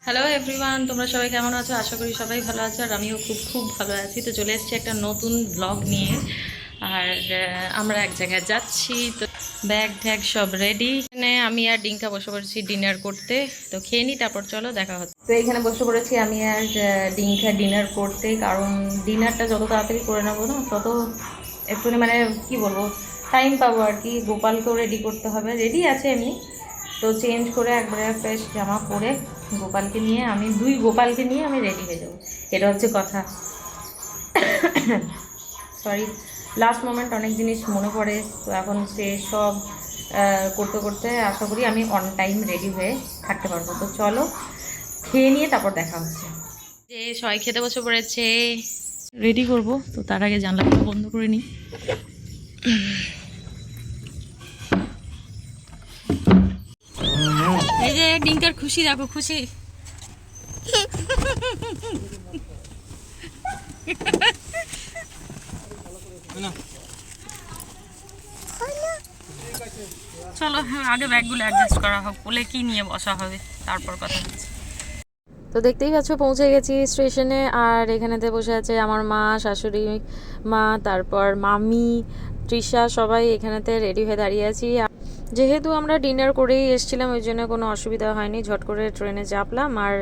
Hello everyone, তোমরা সবাই কেমন আছো? আশা করি সবাই ভালো আছো, আর আমিও খুব খুব ভালো আছি। তো চলে এসেছি একটা নতুন ব্লগ নিয়ে। আর আমরা এক জায়গায় যাচ্ছি, তো ব্যাগ ট্যাগ সব রেডি। এখানে আমি আর ডিঙ্কা বসে পড়েছি ডিনার করতে। তো খেয়ে নিই, তারপর চলো দেখা হচ্ছে। তো এখানে বসে পড়েছি আমি আর ডিঙ্কা ডিনার করতে, কারণ ডিনারটা যত তাড়াতাড়ি করে নেবো না তত একটু মানে কি বলবো টাইম পাবো আর কি। গোপালকেও রেডি করতে হবে, রেডি আছে এমনি। তো চেঞ্জ করে একবারে ফ্রেশ জামা পরে দুই গোপালকে নিয়ে আমি রেডি হয়ে যাবো, এটা হচ্ছে কথা। সরি, লাস্ট মোমেন্ট অনেক জিনিস মনে পড়ে, তো এখন সে সব করতে করতে আশা করি আমি অন টাইম রেডি হয়ে থাকতে পারবো। তো চলো খেয়ে নিয়ে তারপর দেখা হচ্ছে। যে সবাই খেতে বসে পড়েছে, রেডি করব, তো তার আগে জানলাটা বন্ধ করে নিই। এই যে ডিঙ্কার খুশি, দেখো খুশি। চলো আগে ব্যাগগুলো অ্যাডজাস্ট করা হোক, বলে কি নিয়ে বসা হবে তারপর কথা হচ্ছে। তো দেখতেই পাচ্ছ পৌঁছে গেছি স্টেশনে, আর এখানেতে বসে আছে আমার মা, শাশুড়ি মা, তারপর মামি, তৃষা, সবাই এখানেতে রেডি হয়ে দাঁড়িয়ে আছি। যেহেতু আমরা ডিনার করেই এসেছিলাম, ওই জন্য কোনো অসুবিধা হয়নি, ঝট করে ট্রেনে চাপলাম। আর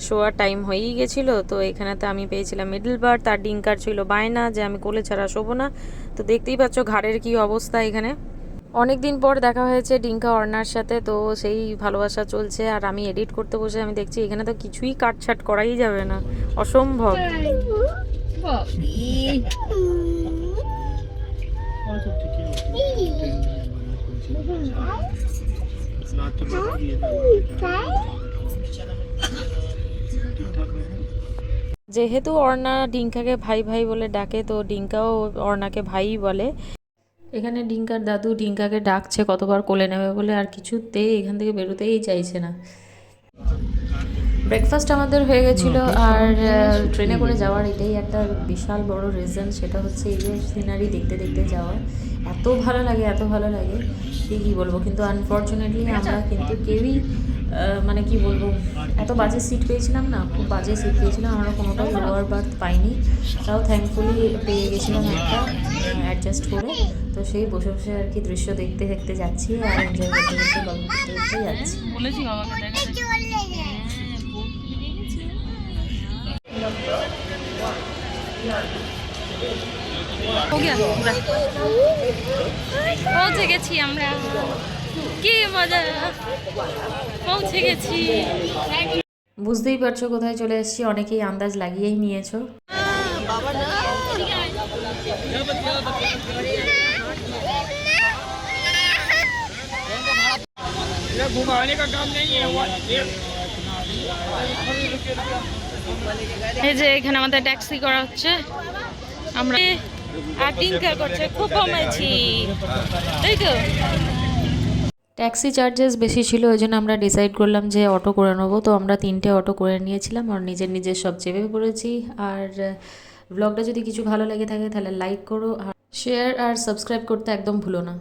শোয়ার টাইম হয়েই গেছিলো, তো এখানেতে আমি পেয়েছিলাম মিডল বার্থ। তার ডিঙ্কার ছিল বায়না যে আমি কোলে ছাড়া শোবো না। তো দেখতেই পাচ্ছ ঘাড়ের কি অবস্থা। এখানে অনেক দিন পর দেখা হয়েছে ডিঙ্কা অর্ণার সাথে, তো সেই ভালোবাসা চলছে। আর আমি এডিট করতে বসে আমি দেখছি এখানে তো কিছুই কাটছাট করাই যাবে না, অসম্ভব। যেহেতু অর্ণা ডিঙ্কাকে ভাই ভাই বলে ডাকে, তো ডিঙ্কাও অর্ণাকে ভাই বলে। এখানে ডিঙ্কার দাদু ডিঙ্কাকে ডাকছে কতবার কোলে নেবে বলে, আর কিছুতেই এখান থেকে বেরোতেই চাইছে না। ব্রেকফাস্ট আমাদের হয়ে গেছিলো, আর ট্রেনে করে যাওয়ার এটাই একটা বিশাল বড় রিজন, সেটা হচ্ছে এই যে সিনারি দেখতে দেখতে যাওয়া। এত ভালো লাগে, এত ভালো লাগে কী বলবো। কিন্তু আনফর্চুনেটলি আমরা কিন্তু কেউই মানে কি বলবো, এত বাজে সিট পেয়েছিলাম না, খুব বাজে সিট পেয়েছিলাম আমরা, কোনোটাই লোয়ার বার্থ পাইনি। তাও থ্যাঙ্কফুলি পেয়ে গেছিলাম একটা অ্যাডজাস্ট করে। তো সেই বসে বসে আর কি দৃশ্য দেখতে দেখতে যাচ্ছি, আর এনজয় করতে করতে গল্প করতে করতে যাচ্ছি। বলেছি বাবাকে পৌঁছে গেছি আমরা, কি মজা, পৌঁছে গেছি। বুঝতেই পারছো কোথায় চলে এসেছি, অনেকেই আন্দাজ লাগিয়েই নিয়েছো। घुमाने का काम नहीं है। এই যে এখানে আমাদের ট্যাক্সি করা হচ্ছে, আমরা টিঙ্কার করছে, খুব কমেছি তাই তো। ট্যাক্সি চার্জেস বেশি ছিল, ওই জন্য আমরা ডিসাইড করলাম যে অটো করে নেবো। তো আমরা 3টে অটো করে নিয়েছিলাম, আর নিজের নিজের সব চেপে পড়েছি। আর ব্লগটা যদি কিছু ভালো লেগে থাকে তাহলে লাইক করো, আর শেয়ার আর সাবস্ক্রাইব করতে একদম ভুলো না।